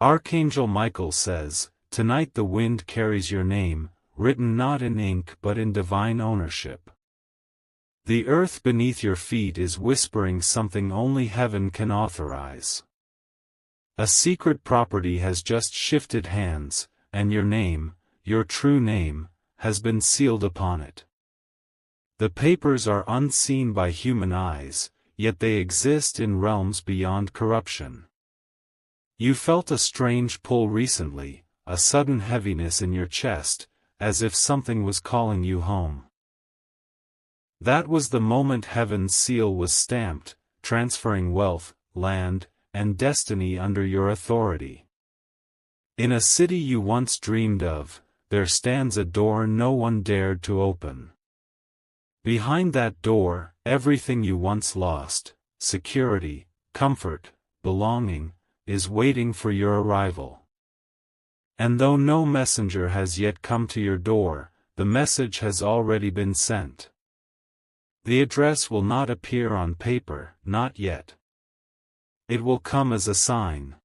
Archangel Michael says, "Tonight the wind carries your name, written not in ink but in divine ownership. The earth beneath your feet is whispering something only heaven can authorize. A secret property has just shifted hands, and your name, your true name, has been sealed upon it. The papers are unseen by human eyes, yet they exist in realms beyond corruption. You felt a strange pull recently, a sudden heaviness in your chest, as if something was calling you home. That was the moment heaven's seal was stamped, transferring wealth, land, and destiny under your authority. In a city you once dreamed of, there stands a door no one dared to open. Behind that door, everything you once lost, security, comfort, belonging, is waiting for your arrival. And though no messenger has yet come to your door, the message has already been sent. The address will not appear on paper, not yet. It will come as a sign.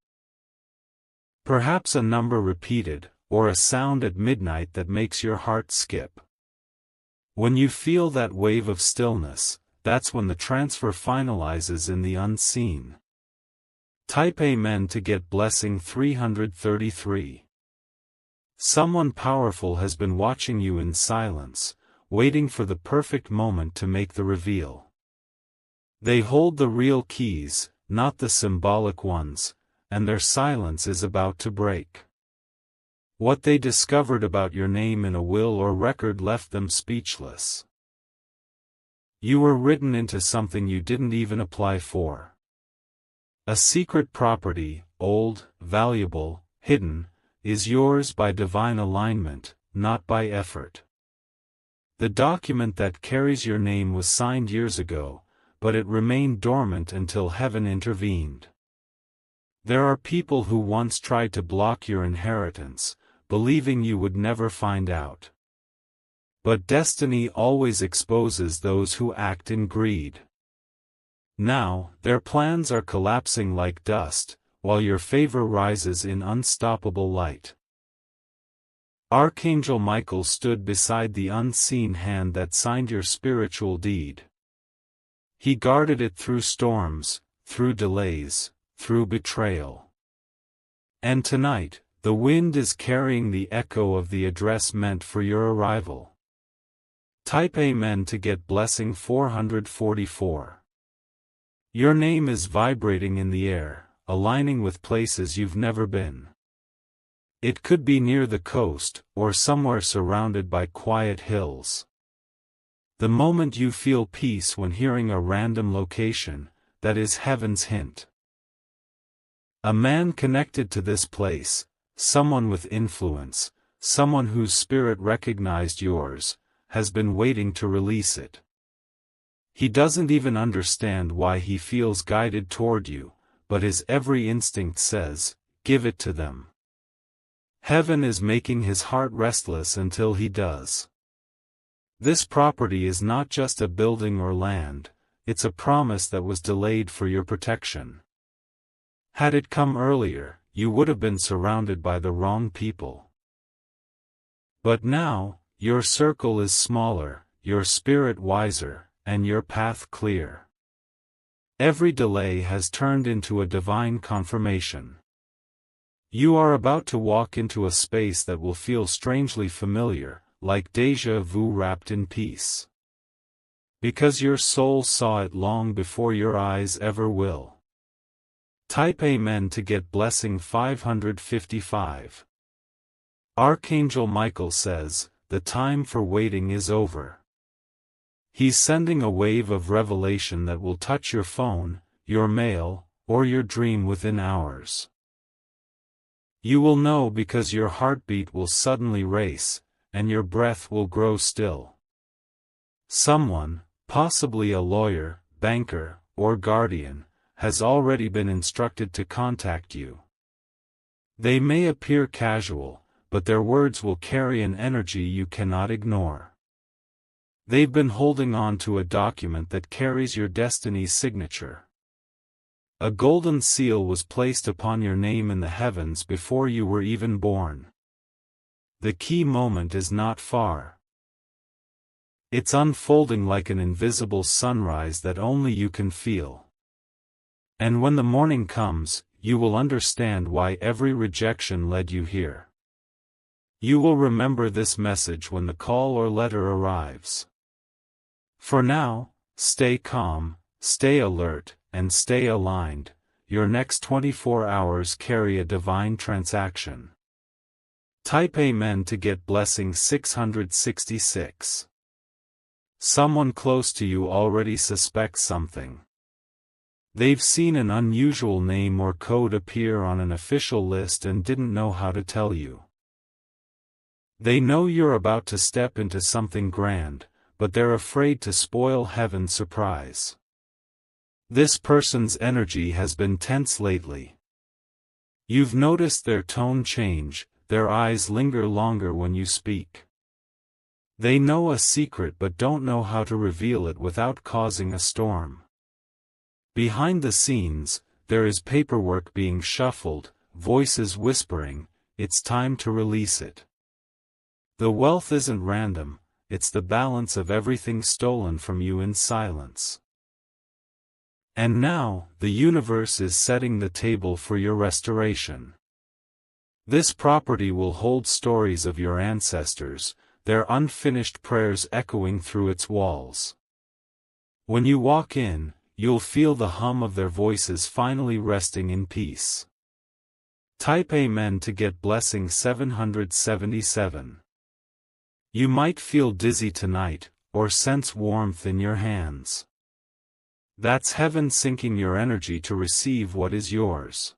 Perhaps a number repeated, or a sound at midnight that makes your heart skip. When you feel that wave of stillness, that's when the transfer finalizes in the unseen. Type Amen to get blessing 333. Someone powerful has been watching you in silence, waiting for the perfect moment to make the reveal. They hold the real keys, not the symbolic ones, and their silence is about to break. What they discovered about your name in a will or record left them speechless. You were written into something you didn't even apply for. A secret property, old, valuable, hidden, is yours by divine alignment, not by effort. The document that carries your name was signed years ago, but it remained dormant until heaven intervened. There are people who once tried to block your inheritance, believing you would never find out. But destiny always exposes those who act in greed. Now, their plans are collapsing like dust, while your favor rises in unstoppable light. Archangel Michael stood beside the unseen hand that signed your spiritual deed. He guarded it through storms, through delays, through betrayal. And tonight, the wind is carrying the echo of the address meant for your arrival. Type Amen to get blessing 444. Your name is vibrating in the air, aligning with places you've never been. It could be near the coast, or somewhere surrounded by quiet hills. The moment you feel peace when hearing a random location, that is heaven's hint. A man connected to this place, someone with influence, someone whose spirit recognized yours, has been waiting to release it. He doesn't even understand why he feels guided toward you, but his every instinct says, give it to them. Heaven is making his heart restless until he does. This property is not just a building or land, it's a promise that was delayed for your protection. Had it come earlier, you would have been surrounded by the wrong people. But now, your circle is smaller, your spirit wiser, and your path clear. Every delay has turned into a divine confirmation. You are about to walk into a space that will feel strangely familiar, like déjà vu wrapped in peace. Because your soul saw it long before your eyes ever will. Type Amen to get blessing 555. Archangel Michael says, the time for waiting is over. He's sending a wave of revelation that will touch your phone, your mail, or your dream within hours. You will know because your heartbeat will suddenly race, and your breath will grow still. Someone, possibly a lawyer, banker, or guardian, has already been instructed to contact you. They may appear casual, but their words will carry an energy you cannot ignore. They've been holding on to a document that carries your destiny's signature. A golden seal was placed upon your name in the heavens before you were even born. The key moment is not far. It's unfolding like an invisible sunrise that only you can feel. And when the morning comes, you will understand why every rejection led you here. You will remember this message when the call or letter arrives. For now, stay calm, stay alert, and stay aligned. Your next 24 hours carry a divine transaction. Type Amen to get blessing 666. Someone close to you already suspects something. They've seen an unusual name or code appear on an official list and didn't know how to tell you. They know you're about to step into something grand, but they're afraid to spoil heaven's surprise. This person's energy has been tense lately. You've noticed their tone change, their eyes linger longer when you speak. They know a secret but don't know how to reveal it without causing a storm. Behind the scenes, there is paperwork being shuffled, voices whispering, it's time to release it. The wealth isn't random, it's the balance of everything stolen from you in silence. And now, the universe is setting the table for your restoration. This property will hold stories of your ancestors, their unfinished prayers echoing through its walls. When you walk in, you'll feel the hum of their voices finally resting in peace. Type Amen to get blessing 777. You might feel dizzy tonight, or sense warmth in your hands. That's heaven syncing your energy to receive what is yours.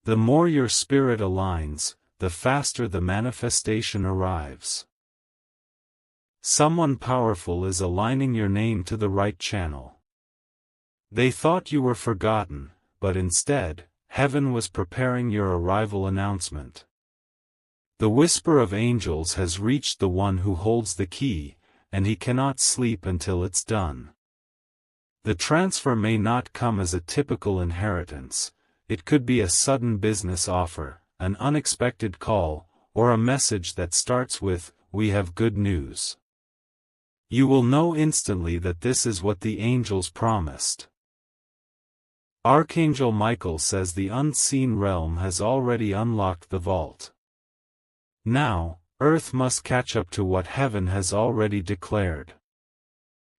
The more your spirit aligns, the faster the manifestation arrives. Someone powerful is aligning your name to the right channel. They thought you were forgotten, but instead, heaven was preparing your arrival announcement. The whisper of angels has reached the one who holds the key, and he cannot sleep until it's done. The transfer may not come as a typical inheritance, it could be a sudden business offer, an unexpected call, or a message that starts with, "We have good news." You will know instantly that this is what the angels promised. Archangel Michael says the unseen realm has already unlocked the vault. Now, earth must catch up to what heaven has already declared.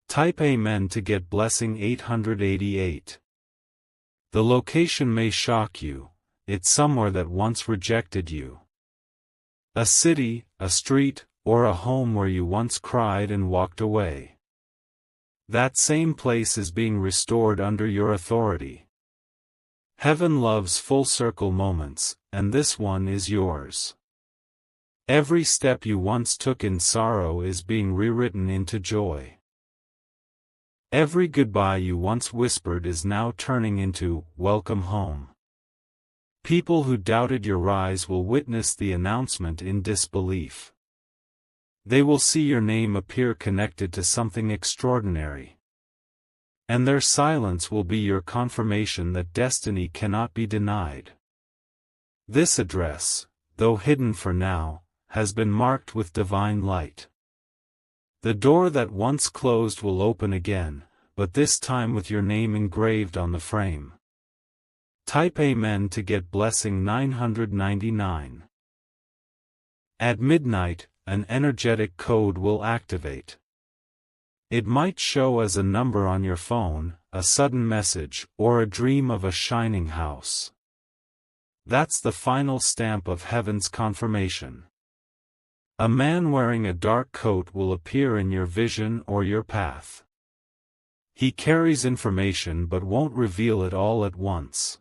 Type Amen to get blessing 888. The location may shock you, it's somewhere that once rejected you. A city, a street, or a home where you once cried and walked away. That same place is being restored under your authority. Heaven loves full circle moments, and this one is yours. Every step you once took in sorrow is being rewritten into joy. Every goodbye you once whispered is now turning into, "Welcome home." People who doubted your rise will witness the announcement in disbelief. They will see your name appear connected to something extraordinary. And their silence will be your confirmation that destiny cannot be denied. This address, though hidden for now, has been marked with divine light. The door that once closed will open again, but this time with your name engraved on the frame. Type Amen to get blessing 999. At midnight, an energetic code will activate. It might show as a number on your phone, a sudden message, or a dream of a shining house. That's the final stamp of heaven's confirmation. A man wearing a dark coat will appear in your vision or your path. He carries information but won't reveal it all at once.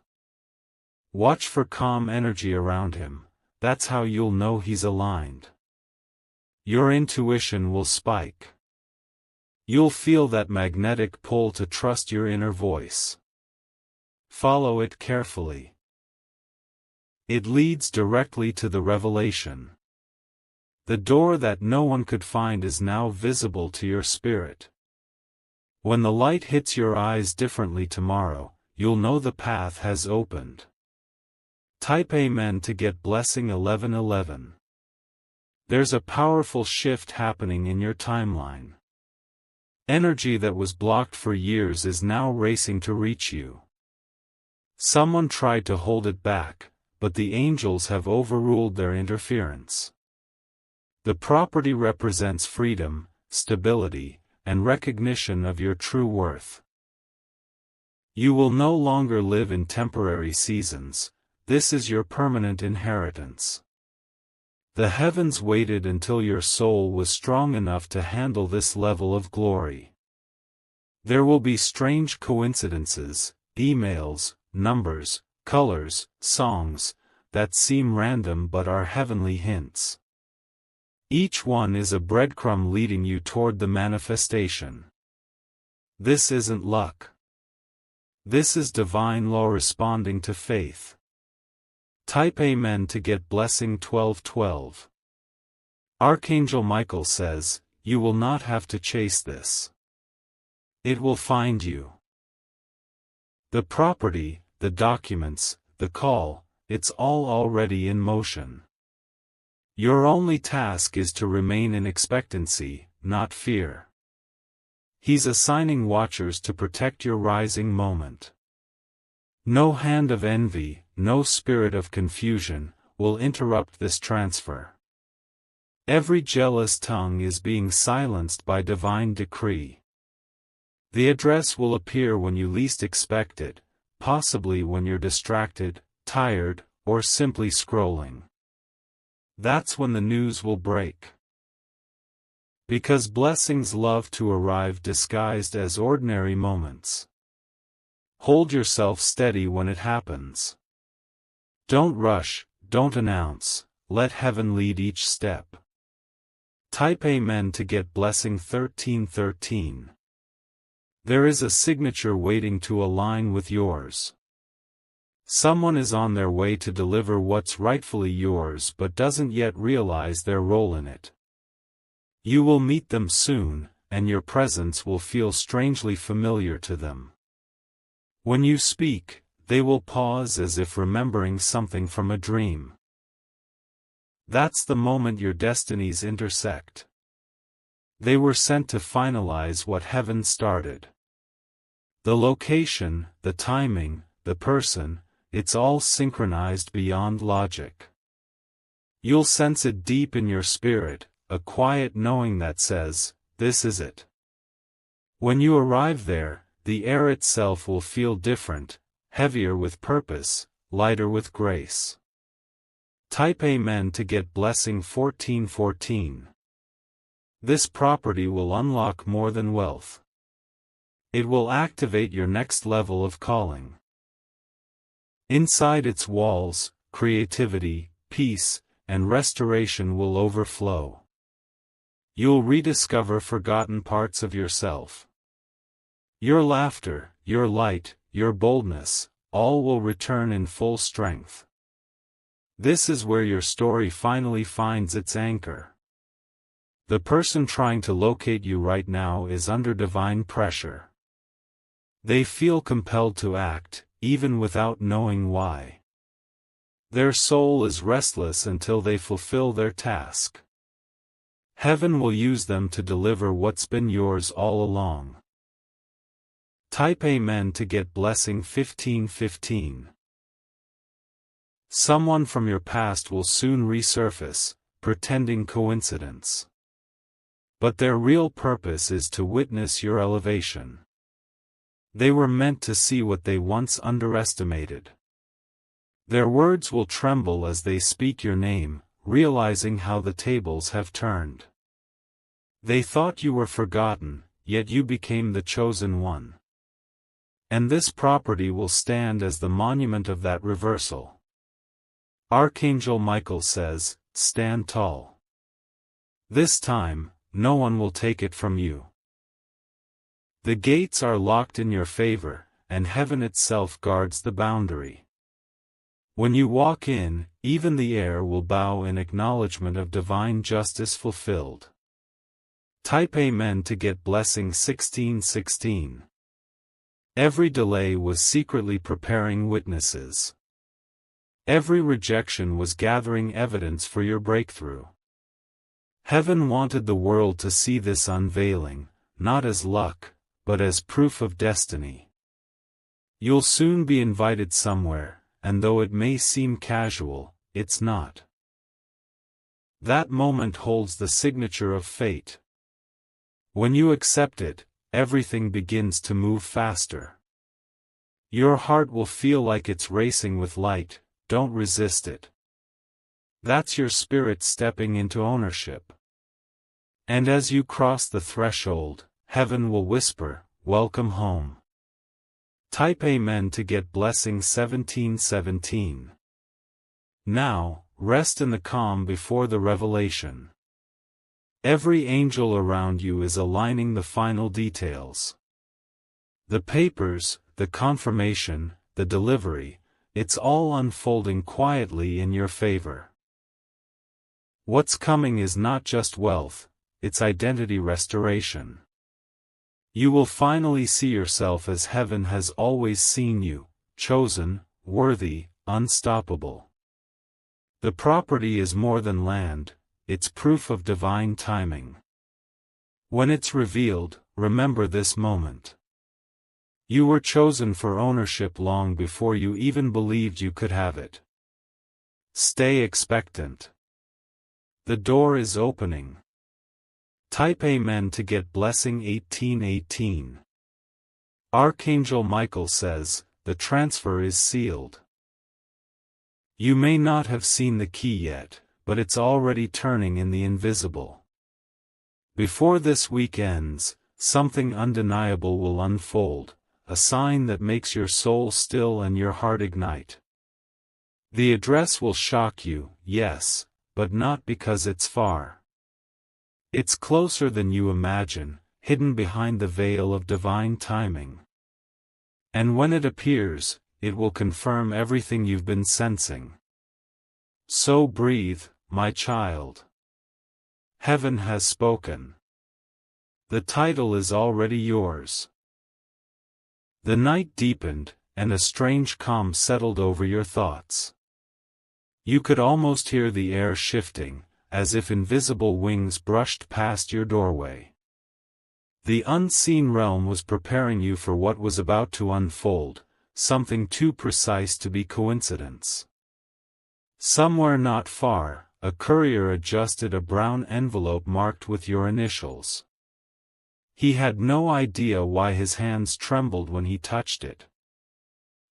Watch for calm energy around him, that's how you'll know he's aligned. Your intuition will spike. You'll feel that magnetic pull to trust your inner voice. Follow it carefully. It leads directly to the revelation. The door that no one could find is now visible to your spirit. When the light hits your eyes differently tomorrow, you'll know the path has opened. Type Amen to get blessing 1111. There's a powerful shift happening in your timeline. Energy that was blocked for years is now racing to reach you. Someone tried to hold it back, but the angels have overruled their interference. The property represents freedom, stability, and recognition of your true worth. You will no longer live in temporary seasons. This is your permanent inheritance. The heavens waited until your soul was strong enough to handle this level of glory. There will be strange coincidences, emails, numbers, colors, songs, that seem random but are heavenly hints. Each one is a breadcrumb leading you toward the manifestation. This isn't luck. This is divine law responding to faith. Type Amen to get blessing 1212. Archangel Michael says, you will not have to chase this. It will find you. The property, the documents, the call, it's all already in motion. Your only task is to remain in expectancy, not fear. He's assigning watchers to protect your rising moment. No hand of envy, no spirit of confusion, will interrupt this transfer. Every jealous tongue is being silenced by divine decree. The address will appear when you least expect it, possibly when you're distracted, tired, or simply scrolling. That's when the news will break. Because blessings love to arrive disguised as ordinary moments. Hold yourself steady when it happens. Don't rush, don't announce, let heaven lead each step. Type Amen to get blessing 1313. There is a signature waiting to align with yours. Someone is on their way to deliver what's rightfully yours but doesn't yet realize their role in it. You will meet them soon, and your presence will feel strangely familiar to them. When you speak, they will pause as if remembering something from a dream. That's the moment your destinies intersect. They were sent to finalize what heaven started. The location, the timing, the person, it's all synchronized beyond logic. You'll sense it deep in your spirit, a quiet knowing that says, this is it. When you arrive there, the air itself will feel different, heavier with purpose, lighter with grace. Type Amen to get blessing 1414. This property will unlock more than wealth. It will activate your next level of calling. Inside its walls, creativity, peace, and restoration will overflow. You'll rediscover forgotten parts of yourself. Your laughter, your light, your boldness, all will return in full strength. This is where your story finally finds its anchor. The person trying to locate you right now is under divine pressure. They feel compelled to act, even without knowing why. Their soul is restless until they fulfill their task. Heaven will use them to deliver what's been yours all along. Type Amen to get blessing 1515. Someone from your past will soon resurface, pretending coincidence. But their real purpose is to witness your elevation. They were meant to see what they once underestimated. Their words will tremble as they speak your name, realizing how the tables have turned. They thought you were forgotten, yet you became the chosen one. And this property will stand as the monument of that reversal. Archangel Michael says, stand tall. This time, no one will take it from you. The gates are locked in your favor, and heaven itself guards the boundary. When you walk in, even the air will bow in acknowledgement of divine justice fulfilled. Type Amen to get blessing 1616. Every delay was secretly preparing witnesses. Every rejection was gathering evidence for your breakthrough. Heaven wanted the world to see this unveiling, not as luck, but as proof of destiny. You'll soon be invited somewhere, and though it may seem casual, it's not. That moment holds the signature of fate. When you accept it, everything begins to move faster. Your heart will feel like it's racing with light. Don't resist it. That's your spirit stepping into ownership. And as you cross the threshold, heaven will whisper, "Welcome home." Type Amen to get blessing 1717. Now, rest in the calm before the revelation. Every angel around you is aligning the final details. The papers, the confirmation, the delivery, it's all unfolding quietly in your favor. What's coming is not just wealth, it's identity restoration. You will finally see yourself as heaven has always seen you, chosen, worthy, unstoppable. The property is more than land, it's proof of divine timing. When it's revealed, remember this moment. You were chosen for ownership long before you even believed you could have it. Stay expectant. The door is opening. Type Amen to get blessing 1818. Archangel Michael says, the transfer is sealed. You may not have seen the key yet, but it's already turning in the invisible. Before this week ends, something undeniable will unfold, a sign that makes your soul still and your heart ignite. The address will shock you, yes, but not because it's far. It's closer than you imagine, hidden behind the veil of divine timing. And when it appears, it will confirm everything you've been sensing. So breathe, my child. Heaven has spoken. The title is already yours. The night deepened, and a strange calm settled over your thoughts. You could almost hear the air shifting, as if invisible wings brushed past your doorway. The unseen realm was preparing you for what was about to unfold, something too precise to be coincidence. Somewhere not far, a courier adjusted a brown envelope marked with your initials. He had no idea why his hands trembled when he touched it.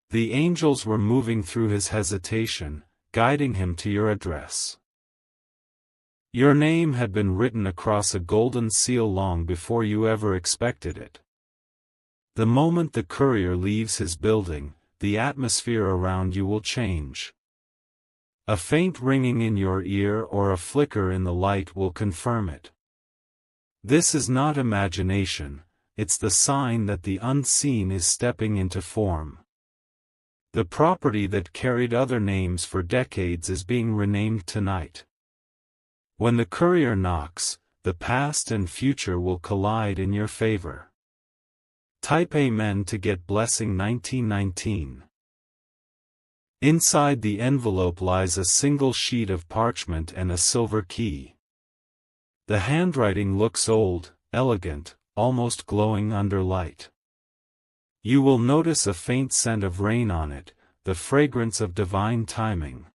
The angels were moving through his hesitation, guiding him to your address. Your name had been written across a golden seal long before you ever expected it. The moment the courier leaves his building, the atmosphere around you will change. A faint ringing in your ear or a flicker in the light will confirm it. This is not imagination, it's the sign that the unseen is stepping into form. The property that carried other names for decades is being renamed tonight. When the courier knocks, the past and future will collide in your favor. Type Amen to get blessing 1919. Inside the envelope lies a single sheet of parchment and a silver key. The handwriting looks old, elegant, almost glowing under light. You will notice a faint scent of rain on it, the fragrance of divine timing.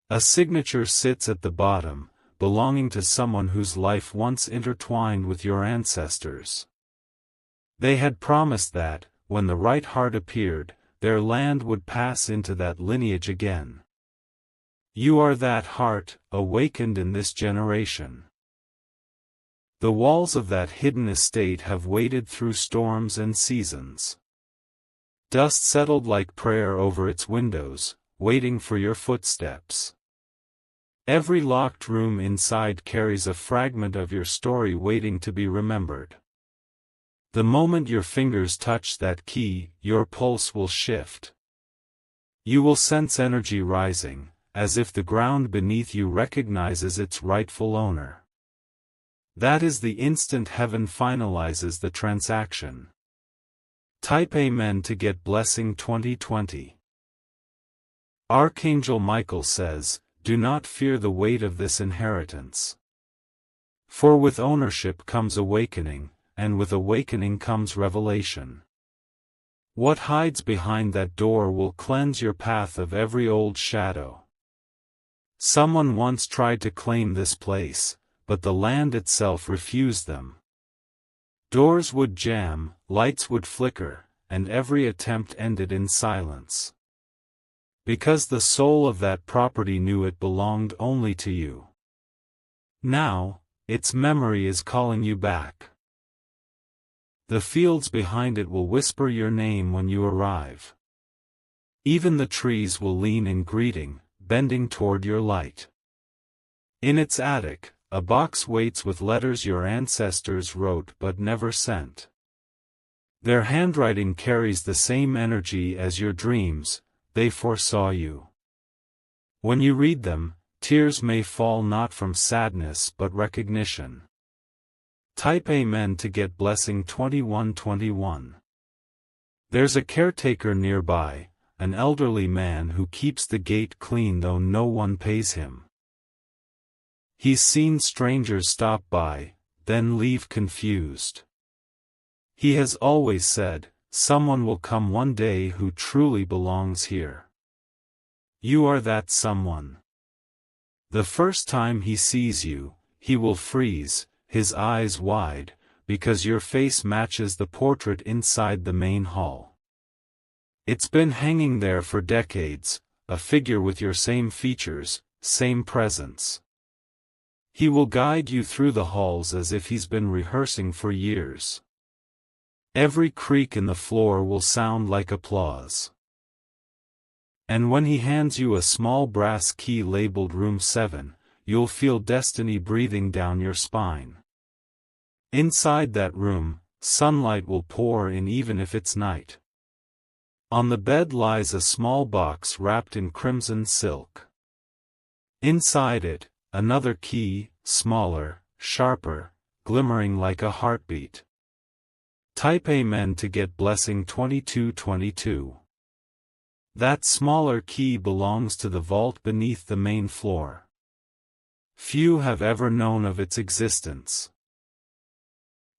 A signature sits at the bottom, belonging to someone whose life once intertwined with your ancestors. They had promised that, when the right heart appeared, their land would pass into that lineage again. You are that heart, awakened in this generation. The walls of that hidden estate have waited through storms and seasons. Dust settled like prayer over its windows, waiting for your footsteps. Every locked room inside carries a fragment of your story waiting to be remembered. The moment your fingers touch that key, your pulse will shift. You will sense energy rising, as if the ground beneath you recognizes its rightful owner. That is the instant heaven finalizes the transaction. Type Amen to get blessing 2020. Archangel Michael says, "Do not fear the weight of this inheritance. For with ownership comes awakening, and with awakening comes revelation. What hides behind that door will cleanse your path of every old shadow." Someone once tried to claim this place, but the land itself refused them. Doors would jam, lights would flicker, and every attempt ended in silence. Because the soul of that property knew it belonged only to you. Now, its memory is calling you back. The fields behind it will whisper your name when you arrive. Even the trees will lean in greeting, bending toward your light. In its attic, a box waits with letters your ancestors wrote but never sent. Their handwriting carries the same energy as your dreams, they foresaw you. When you read them, tears may fall not from sadness but recognition. Type Amen to get blessing 2121. There's a caretaker nearby, an elderly man who keeps the gate clean though no one pays him. He's seen strangers stop by, then leave confused. He has always said, "Someone will come one day who truly belongs here." You are that someone. The first time he sees you, he will freeze, his eyes wide, because your face matches the portrait inside the main hall. It's been hanging there for decades, a figure with your same features, same presence. He will guide you through the halls as if he's been rehearsing for years. Every creak in the floor will sound like applause. And when he hands you a small brass key labeled Room 7, you'll feel destiny breathing down your spine. Inside that room, sunlight will pour in even if it's night. On the bed lies a small box wrapped in crimson silk. Inside it, another key, smaller, sharper, glimmering like a heartbeat. Type Amen to get blessing 2222. That smaller key belongs to the vault beneath the main floor. Few have ever known of its existence.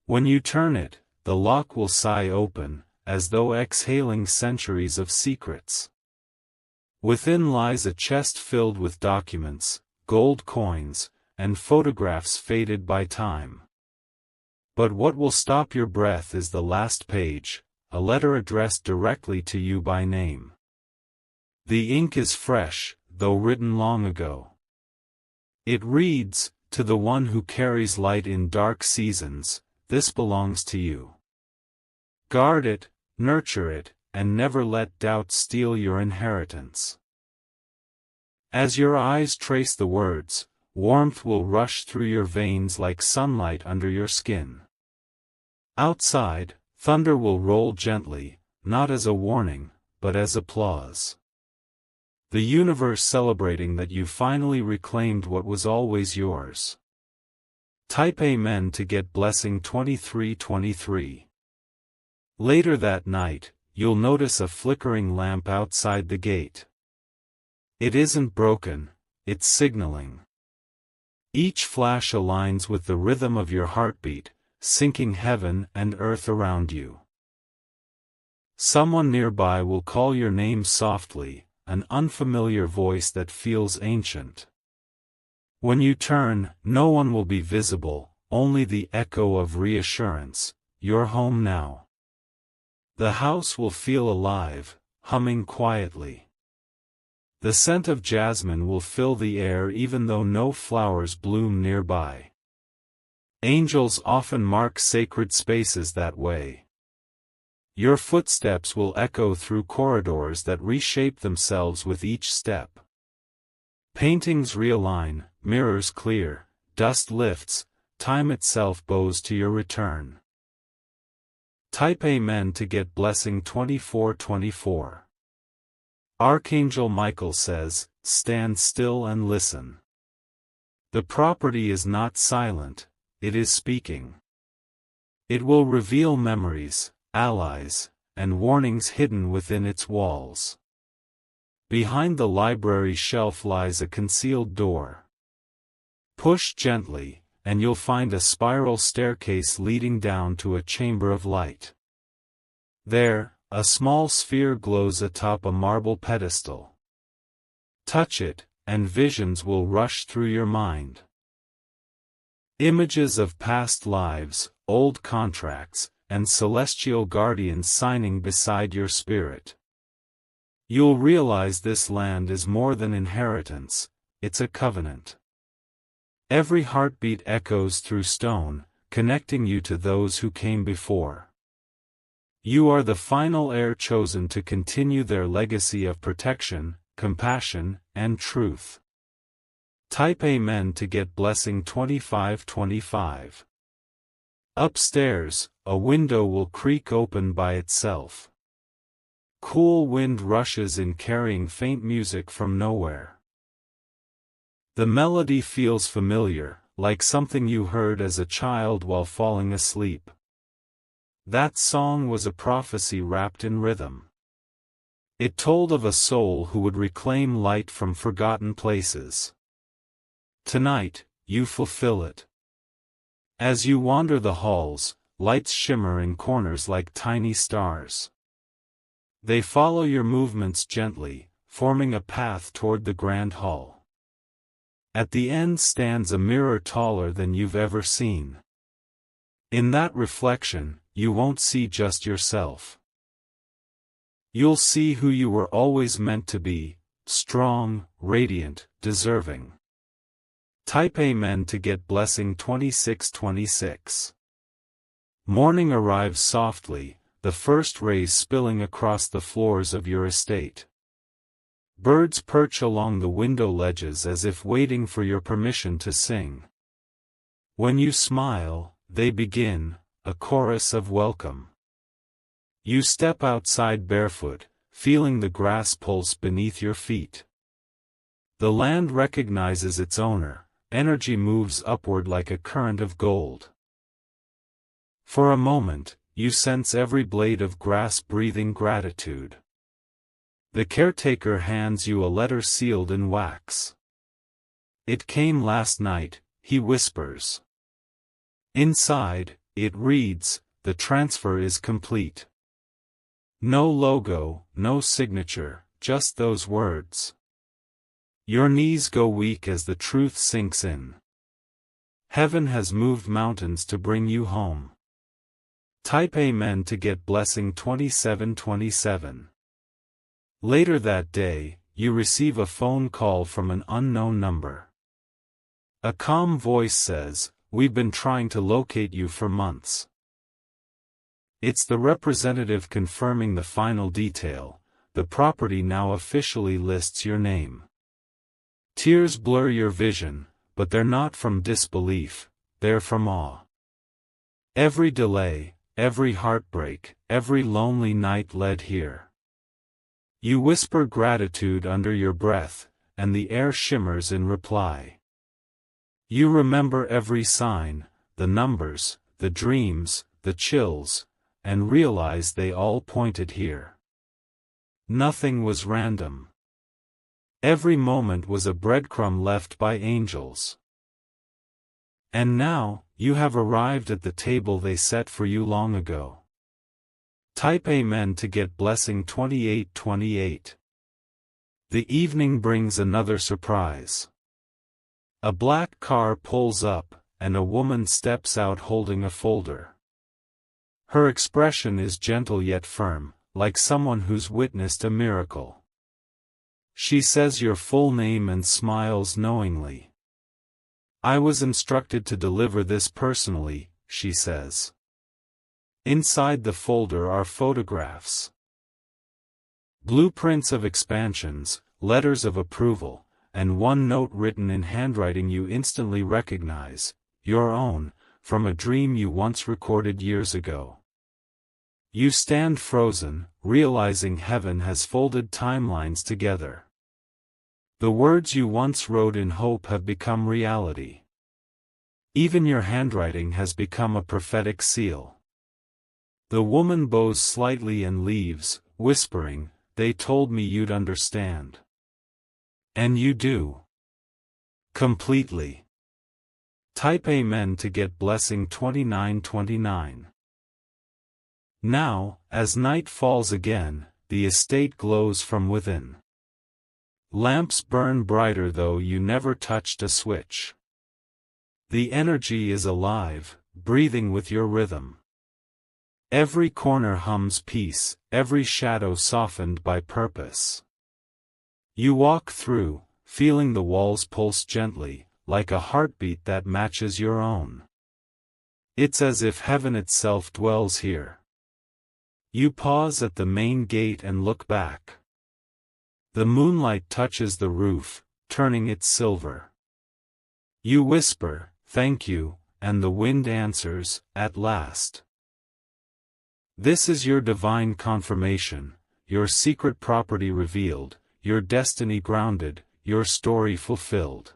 When you turn it, the lock will sigh open, as though exhaling centuries of secrets. Within lies a chest filled with documents, gold coins, and photographs faded by time. But what will stop your breath is the last page, a letter addressed directly to you by name. The ink is fresh, though written long ago. It reads, "To the one who carries light in dark seasons, this belongs to you. Guard it, nurture it, and never let doubt steal your inheritance." As your eyes trace the words, warmth will rush through your veins like sunlight under your skin. Outside, thunder will roll gently, not as a warning, but as applause. The universe celebrating that you finally reclaimed what was always yours. Type Amen to get blessing 2323. Later that night, you'll notice a flickering lamp outside the gate. It isn't broken, it's signaling. Each flash aligns with the rhythm of your heartbeat, syncing heaven and earth around you. Someone nearby will call your name softly, an unfamiliar voice that feels ancient. When you turn, no one will be visible, only the echo of reassurance, "You're home now." The house will feel alive, humming quietly. The scent of jasmine will fill the air even though no flowers bloom nearby. Angels often mark sacred spaces that way. Your footsteps will echo through corridors that reshape themselves with each step. Paintings realign, mirrors clear, dust lifts, time itself bows to your return. Type Amen to get blessing 2424. Archangel Michael says, "Stand still and listen." The property is not silent, it is speaking. It will reveal memories, allies, and warnings hidden within its walls. Behind the library shelf lies a concealed door. Push gently, and you'll find a spiral staircase leading down to a chamber of light. There, a small sphere glows atop a marble pedestal. Touch it, and visions will rush through your mind. Images of past lives, old contracts, and celestial guardians signing beside your spirit. You'll realize this land is more than inheritance, it's a covenant. Every heartbeat echoes through stone, connecting you to those who came before. You are the final heir chosen to continue their legacy of protection, compassion, and truth. Type Amen to get blessing 2525. Upstairs, a window will creak open by itself. Cool wind rushes in carrying faint music from nowhere. The melody feels familiar, like something you heard as a child while falling asleep. That song was a prophecy wrapped in rhythm. It told of a soul who would reclaim light from forgotten places. Tonight, you fulfill it. As you wander the halls, lights shimmer in corners like tiny stars. They follow your movements gently, forming a path toward the grand hall. At the end stands a mirror taller than you've ever seen. In that reflection, you won't see just yourself. You'll see who you were always meant to be, strong, radiant, deserving. Type Amen to get blessing 2626. Morning arrives softly, the first rays spilling across the floors of your estate. Birds perch along the window ledges as if waiting for your permission to sing. When you smile, they begin, a chorus of welcome. You step outside barefoot, feeling the grass pulse beneath your feet. The land recognizes its owner, energy moves upward like a current of gold. For a moment, you sense every blade of grass breathing gratitude. The caretaker hands you a letter sealed in wax. "It came last night," he whispers. Inside, it reads, "The transfer is complete." No logo, no signature, just those words. Your knees go weak as the truth sinks in. Heaven has moved mountains to bring you home. Type Amen to get blessing 2727. Later that day, you receive a phone call from an unknown number. A calm voice says, "We've been trying to locate you for months." It's the representative confirming the final detail. The property now officially lists your name. Tears blur your vision, but they're not from disbelief, they're from awe. Every delay, every heartbreak, every lonely night led here. You whisper gratitude under your breath, and the air shimmers in reply. You remember every sign, the numbers, the dreams, the chills, and realize they all pointed here. Nothing was random. Every moment was a breadcrumb left by angels. And now, you have arrived at the table they set for you long ago. Type Amen to get blessing 2828. The evening brings another surprise. A black car pulls up, and a woman steps out holding a folder. Her expression is gentle yet firm, like someone who's witnessed a miracle. She says your full name and smiles knowingly. "I was instructed to deliver this personally," she says. Inside the folder are photographs. Blueprints of expansions, letters of approval, and one note written in handwriting you instantly recognize, your own, from a dream you once recorded years ago. You stand frozen, realizing heaven has folded timelines together. The words you once wrote in hope have become reality. Even your handwriting has become a prophetic seal. The woman bows slightly and leaves, whispering, "They told me you'd understand." And you do. Completely. Type Amen to get blessing 2929. Now, as night falls again, the estate glows from within. Lamps burn brighter though you never touched a switch. The energy is alive, breathing with your rhythm. Every corner hums peace, every shadow softened by purpose. You walk through, feeling the walls pulse gently, like a heartbeat that matches your own. It's as if heaven itself dwells here. You pause at the main gate and look back. The moonlight touches the roof, turning it silver. You whisper, "Thank you," and the wind answers, "At last." This is your divine confirmation, your secret property revealed, your destiny grounded, your story fulfilled.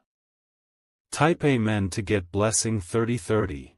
Type Amen to get blessing 3030.